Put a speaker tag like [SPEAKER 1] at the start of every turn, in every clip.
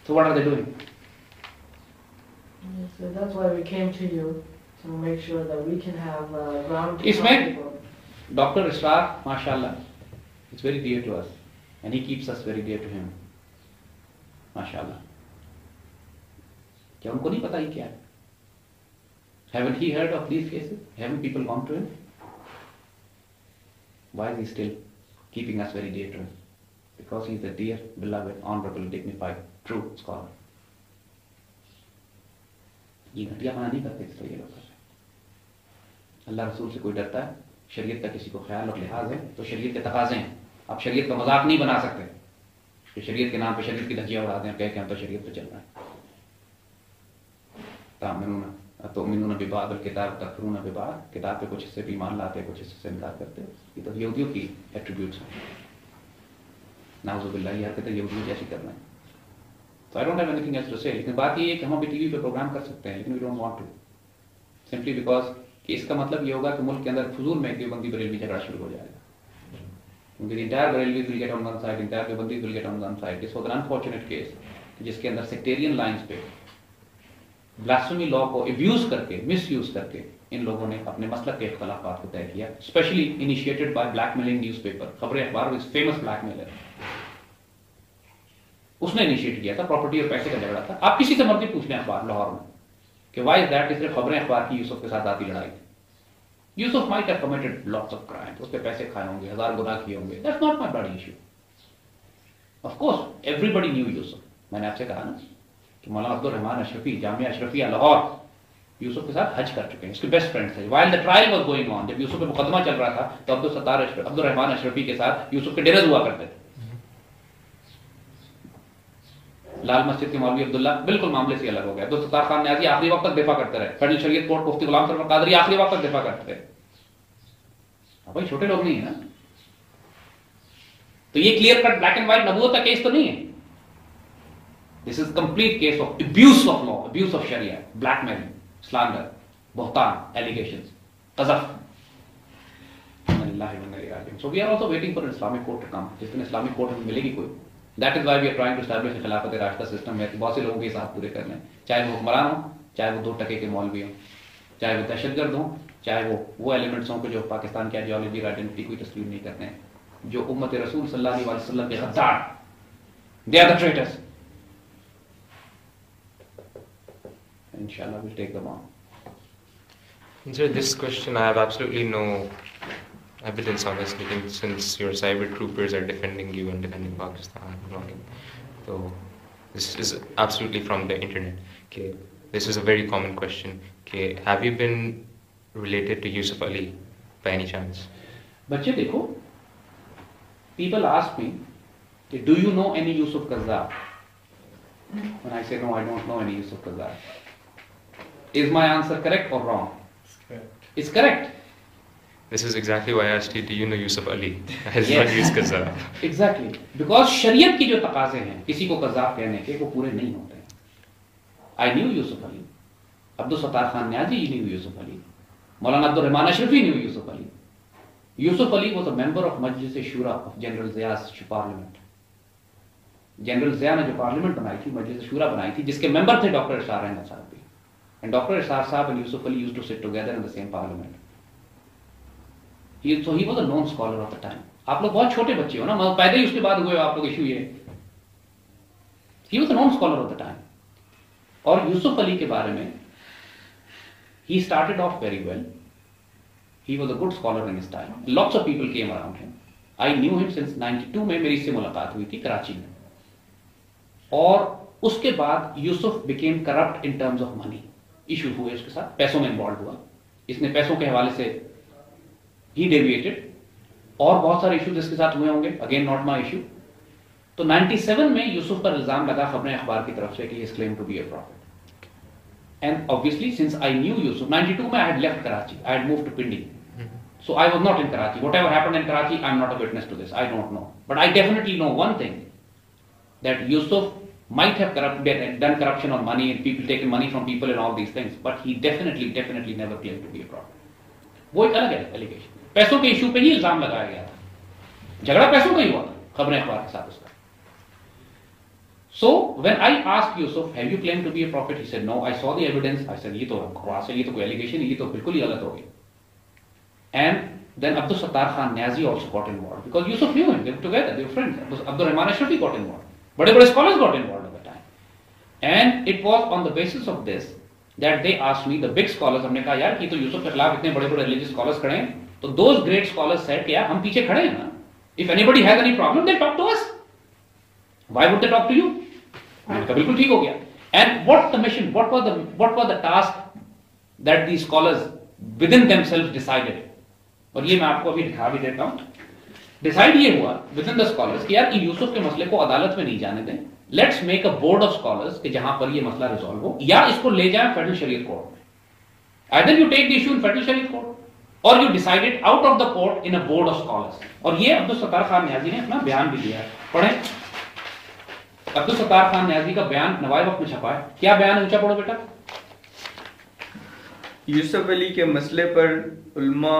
[SPEAKER 1] So what are they doing?
[SPEAKER 2] So that's why we came to you to make sure that we can have ground to
[SPEAKER 1] इसमें Dr. Israr, माशाल्लाह, is very dear to us, and he keeps us very dear to him. माशाल्लाह. क्या उनको नहीं पता ही क्या है? Haven't he heard of these cases? Haven't people gone to him? Why is he still keeping us very dear to him? Because he is a dear, beloved, honorable, dignified, true scholar. ये घटियापना नहीं करते इसलिए ये लोग कर रहे हैं। अल्लाह रसूल से कोई डरता है, शरीयत का किसी को ख्याल और लिहाज है तो शरीयत के तकाजे हैं। आप शरीयत का मजाक नहीं बना सकते कि शरीयत के नाम पे शरीयत की धज्जियां उड़ा दें और कह के हम तो शरीयत पे चल रहे हैं। तुमिनून बिबाद वल किताब तकफुरून बिबाद, किताब पे कुछ हिस्से पे ईमान लाते हैं, कुछ हिस्से से इनकार करते हैं। ये तो यहूदियों की एट्रीब्यूट्स हैं। नाउज़ुबिल्लाह, ये हरकतें यहूदियों जैसी कर रहे हैं। So I don't have anything else to say. लेकिन बात ये है कि हम अभी टीवी पे प्रोग्राम कर सकते हैं, लेकिन we don't want to. Simply because कि इसका मतलब ये होगा कि मुल्क के अंदर फजूल में देवबंदी बरेलवी झगड़ा शुरू हो जाएगा। क्योंकि entire Barelvis will get on one side, entire Deobandi will get on one side. This was an unfortunate case जिसके अंदर sectarian lines पे ब्लास्फेमी लॉ को abuse करके, misuse करके इन लोगों ने अपने मसलक के इख्तलाफात को तय किया, specially initiated by blackmailing newspaper. खबरें अखबार इज फेमस ब्लैकमेलर, उसने इनिशिएट किया था। प्रॉपर्टी और पैसे का झगड़ा था। आप किसी से मर्जी पूछ लें अखबार लाहौर में कि व्हाई इज दैट, इसलिए खबरें अखबार की यूसुफ के साथ आती लड़ाई थी। Yusuf might have committed lots of crimes, उसके पैसे खाए होंगे, 1000 गुनाह किए होंगे, दैट्स नॉट माय बड़ी issue. Of course everybody new Yusuf. मैंने आपसे कहा ना कि मौलाना अब्दुल रहमान अशरफी जामिया अशरफिया लाहौर यूसुफ के साथ हज कर चुके हैं, उसके बेस्ट फ्रेंड थे। While the trial was going on, जब यूसुफ पे मुकदमा चल रहा था तो अब्दुल रहमान अशरफी के साथ यूसुफ के डिनर हुआ करते थे। लाल मस्जिद के मौलवी अब्दुल्ला बिल्कुल मामले से अलग हो गया। अब्दुल सत्तार खान न्याजी आखिरी वक्त तक दिफा करते रहे। फेडरल शरीयत कोर्ट मुफ्ती गुलाम सरवर कादरी आखिरी वक्त तक दिफा करते थे। अब भाई छोटे लोग नहीं है ना। तो ये clear cut black and white नबूवत का केस तो नहीं है। This is complete case of abuse of law, abuse of शरिया, ब्लैकमेलिंग, स्लैंडर, बहतान, एलिगेशंस, कज़फ। So we are also waiting for an Islamic court to come. जिस दिन इस्लामिक कोर्ट हमें मिलेगी कोई, that is why we are trying to establish खिलाफत राशिदा सिस्टम में। बहुत से लोगों के हिसाब पूरे करने, चाहे वो हुक्मरान हो, चाहे वो 2 टके के मौलवी हो, चाहे वो दहशतगर्द हो, चाहे वो एलिमेंट्स हों जो पाकिस्तान की आइडियोलॉजी और आइडेंटिटी को तस्लीम नहीं करते हैं, जो उम्मत रसूल सल्लल्लाहु अलैहि वसल्लम के गद्दार, दे आर द ट्रेटर्स। इंशाल्लाह we'll take them on.
[SPEAKER 3] Sir, this question I have absolutely no evidence of this, since your cyber troopers are defending you and defending Pakistan. So this is absolutely from the internet. Okay, this is a very common question. Okay, have you been related to Yusuf Ali by any chance?
[SPEAKER 1] बच्चे देखो, people ask me, do you know any Yusuf Qazzab? When I say no, I don't know any Yusuf Qazzab. Is my answer correct or wrong?
[SPEAKER 4] It's correct.
[SPEAKER 1] It's correct.
[SPEAKER 3] This is exactly why I asked you, do you know Yusuf Ali? As not Yusuf Qazzab.
[SPEAKER 1] Exactly. Because शरीयत की जो तकाजे हैं किसी को कज़ाब कहने के, वो पूरे नहीं होते हैं। I knew Yusuf Ali. Abdul Sattar Khan Niazi knew Yusuf Ali. Maulana Abdul Rahman Ashrafi knew Yusuf Ali. Yusuf Ali was a member of Majlis Shura of General Zia's parliament. General Zia ने जो पार्लियामेंट बनाई थी, मजलिस शूरा बनाई थी, जिसके मेंबर थे डॉक्टर इरशाद अहमद साहब भी। And Dr. Israr Saab and Yusuf Ali used to sit together in the same parliament. So he was a known scholar of the time. आप लोग बहुत छोटे बच्चे हो ना, पैदा ही उसके बाद हुए हो आप लोग, इशू ये। He was a known scholar of the time. और यूसुफ अली के बारे में, he started off very well. He was a good scholar in his time. Lots of people came around him. I knew him since 92 में मेरी इससे मुलाकात हुई थी कराची में। और उसके बाद Yusuf became corrupt in terms of money. Issue हुए उसके साथ, पैसों में इन्वॉल्व हुआ, इसने पैसों के हवाले से ही डेविएटेड, और बहुत सारे इशूज इसके साथ हुए होंगे, अगेन नॉट माय इशू। तो 97 में यूसुफ पर इल्जाम लगा खबरें अखबार की तरफ से कि he is claim to be a prophet. And obviously since I knew Yusuf, 92 में I had left Karachi, I had moved to Pindi, so I was not in Karachi. Whatever happened in Karachi, I'm not a witness to this. I don't know, but I definitely know one thing, that Yusuf might have done corruption on money and people taken money from people and all these things, but he definitely never claimed to be a prophet. वो एक अलग है allegation. पैसों के issue पे ही इल्जाम लगाया गया था, झगड़ा पैसों का ही हुआ था खबरें अखबार के साथ उसका। So when I asked Yusuf, have you claimed to be a prophet? He said, no. I saw the evidence. I said, ये तो बकवास है, ये तो कोई allegation है, ये तो बिल्कुल ही गलत हो गई. And then Abdul Sattar Khan Niazi also got involved because Yusuf knew him. They were together. They were friends. Abdul Rahman Ashrafi got involved. बड़े-बड़े scholars got involved at the time. And it was on the basis of this that they asked me, the big scholars, हमने कहा यार कि तो यूसुफ के खिलाफ इतने बड़े-बड़े religious scholars खड़े हैं, तो those great scholars said कि यार हम पीछे खड़े हैं ना. If anybody has any problem, they talk to us. Why would they talk to you? मैंने कहा बिल्कुल ठीक हो गया. And what the mission, what was the task that these scholars within themselves decided? और ये मैं आपको अभी दिखा भी देता हूं. डिसाइड ये हुआ within the scholars कि यार इन यूसुफ के मसले को अदालत में नहीं जाने दें. Let's make a board of scholars कि जहां पर ये मसला रिजॉल्व हो, या इसको ले जाएं फेडरल शरीयत कोर्ट में. Either you take the issue in federal शरीयत court or you decide it out of the court in a board of scholars. और ये अब्दुल सत्तार खान न्याजी ने अपना बयान भी दिया है. पढ़ें. अब्दुल सत्तार खान न्याजी का बयान नवाब वक्त में छपा है. क्या बयान है? ऊंचा पढ़ो बेटा.
[SPEAKER 4] यूसुफ अली के मसले पर उलमा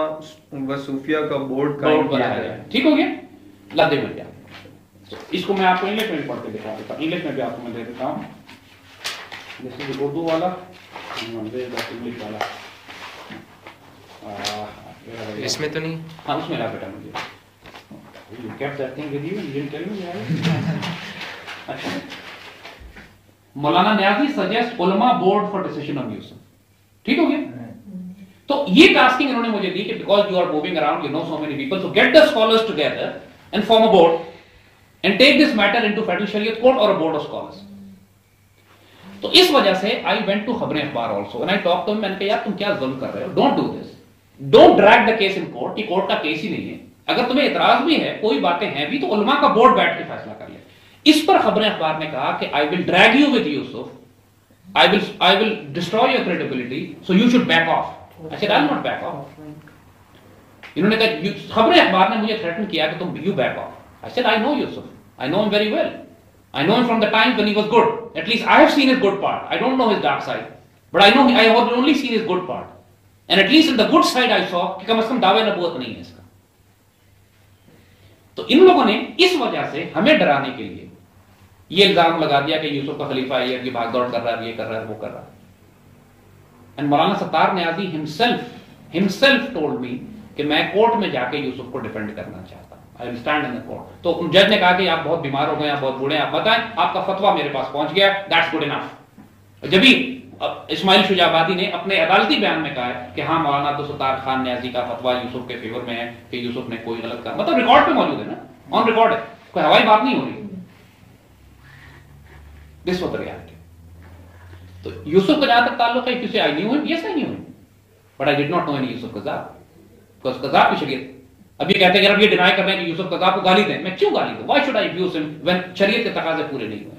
[SPEAKER 4] व सूफिया का बोर्ड कायम किया है. ठीक हो गया.
[SPEAKER 1] ला दे बेटा. इसको मैं आपको इंग्लिश में भी पढ़ के दिखा देता हूँ. इंग्लिश में भी आपको मैं दे देता हूँ. जैसे उर्दू वाला, इंग्लिश वाला.
[SPEAKER 3] इसमें तो नहीं.
[SPEAKER 1] हाँ उसमें ला बेटा मुझे. You kept that thing with you and you didn't tell me यार. अच्छा. मौलाना Niazi suggest ulama board for decision on Yusuf. ठीक हो गया. तो ये टास्किंग इन्होंने मुझे दी कि because you are moving around, you know so many people, so get the scholars together and form a board and take this matter into Federal Shariat Court or a board of scholars. तो इस वजह से I went to खबरें अखबार also and I talked to them. मैंने कहा यार तुम क्या जुल्म कर रहे हो? Don't do this. Don't drag the case in court. ये कोर्ट का केस ही नहीं है. अगर तुम्हें इतराज भी है, कोई बातें हैं भी, तो उलमा का बोर्ड बैठ के फैसला कर ले. इस पर खबरें अखबार ने कहा कि I will drag you with Yusuf. I will destroy your credibility. So you should back off. I said I'll not back off. इन्होंने कहा खबरें अखबार ने मुझे थ्रेटन किया कि तुम you back off. I said I know Yusuf. I know him very well. I know him from the time when he was good. At least I have seen his good part. I don't know his dark side. But I know I have only seen his good part. And at least in the good side I saw कि कम से कम दावे नबूवत नहीं है इसका. तो इन लोगों ने इस वजह से हमें डराने के लिए ये इल्जाम लगा दिया कि यूसुफ का खलीफा है, ये भाग दौड़ कर रहा है, ये कर रहा है, वो कर रहा है. And Maulana Sattar Niazi himself told me कि मैं कोर्ट में जाके यूसुफ को डिफेंड करना चाहता हूं. I will stand in the court. तो जज ने कहा कि आप बहुत बीमार हो गए, आप बहुत बूढ़े हैं, आप बताएं, आपका फतवा मेरे पास पहुंच गया, दैट्स गुड इनफ. जब भी इस्माइल शुजाबादी ने अपने अदालती बयान में कहा है कि हाँ मौलाना अब्दुल सत्तार खान न्याजी का फतवा यूसुफ के फेवर में है कि यूसुफ ने कोई गलत कहा, मतलब रिकॉर्ड पे मौजूद है ना, ऑन रिकॉर्ड है, कोई हवाई बात नहीं हो रही. This was the reality. तो यूसुफ का जहां तक ताल्लुक है, किसी I knew him, yes I knew him, but I did not know any यूसुफ कज़ाब, बिकॉज़ कज़ाब की शरीयत. अब ये कहते हैं कि अब ये डिनाई कर रहे हैं कि यूसुफ कज़ाब को गाली दें. मैं क्यों गाली दूं? Why should I abuse him when शरीयत के तकाजे पूरे नहीं हुए?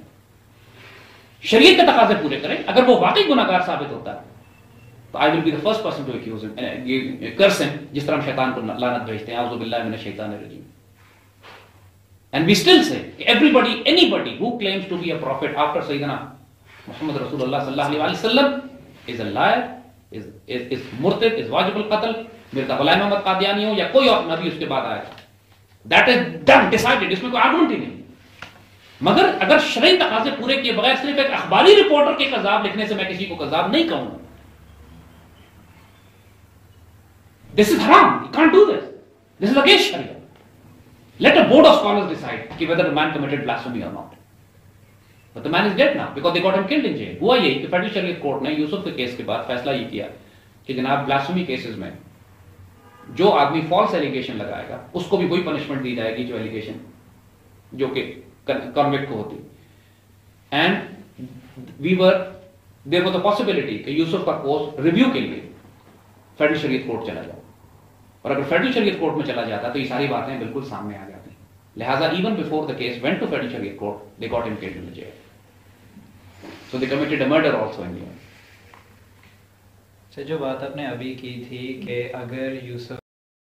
[SPEAKER 1] शरीयत के तकाजे पूरे करें. अगर वो वाकई गुनाहगार साबित होता है तो I will be the first person to accuse him, curse him, जिस तरह हम शैतान को लानत भेजते हैं, आउज़ु बिल्लाहि मिनश शैतानिर रजीम. And we still say anybody who claims to be a prophet after Sayyidina Muhammad Rasulullah sallallahu alaihi wasallam is a liar, is murtad, is wajib al-qatl. Mirza Ghulam Ahmad Qadiani हो या कोई और नबी उसके बाद आएगा, that is done, decided. इसमें कोई आर्गुमेंट ही नहीं. मगर अगर शरई तकाज़े पूरे किए बगैर सिर्फ एक अखबारी रिपोर्टर के कज़ाब लिखने से मैं किसी को कज़ाब नहीं कहूंगा. This is haram. You can't do this. This is against Sharia. Let a board of scholars decide whether the man committed blasphemy or not. But the man is dead now because they got him killed in jail. हुआ यही कि federal शरीयत court ने यूसुफ के case के बाद फैसला ये किया कि जनाब ब्लास्फेमी केसेस में जो आदमी फॉल्स एलिगेशन लगाएगा उसको भी वही पनिशमेंट दी जाएगी जो एलिगेशन जो कि कन्विक्ट को होती. And there was the possibility कि यूसुफ का केस रिव्यू के लिए फेडरल शरीयत कोर्ट चला जाए, और अगर फेडरल शरीयत कोर्ट में चला जाता तो ये सारी बातें बिल्कुल सामने आ जाती. लिहाजा even before the case went to federal शरीयत court they got him killed in the jail. So they committed a murder also in the.
[SPEAKER 5] जो बात आपने अभी की थी कि अगर यूसुफ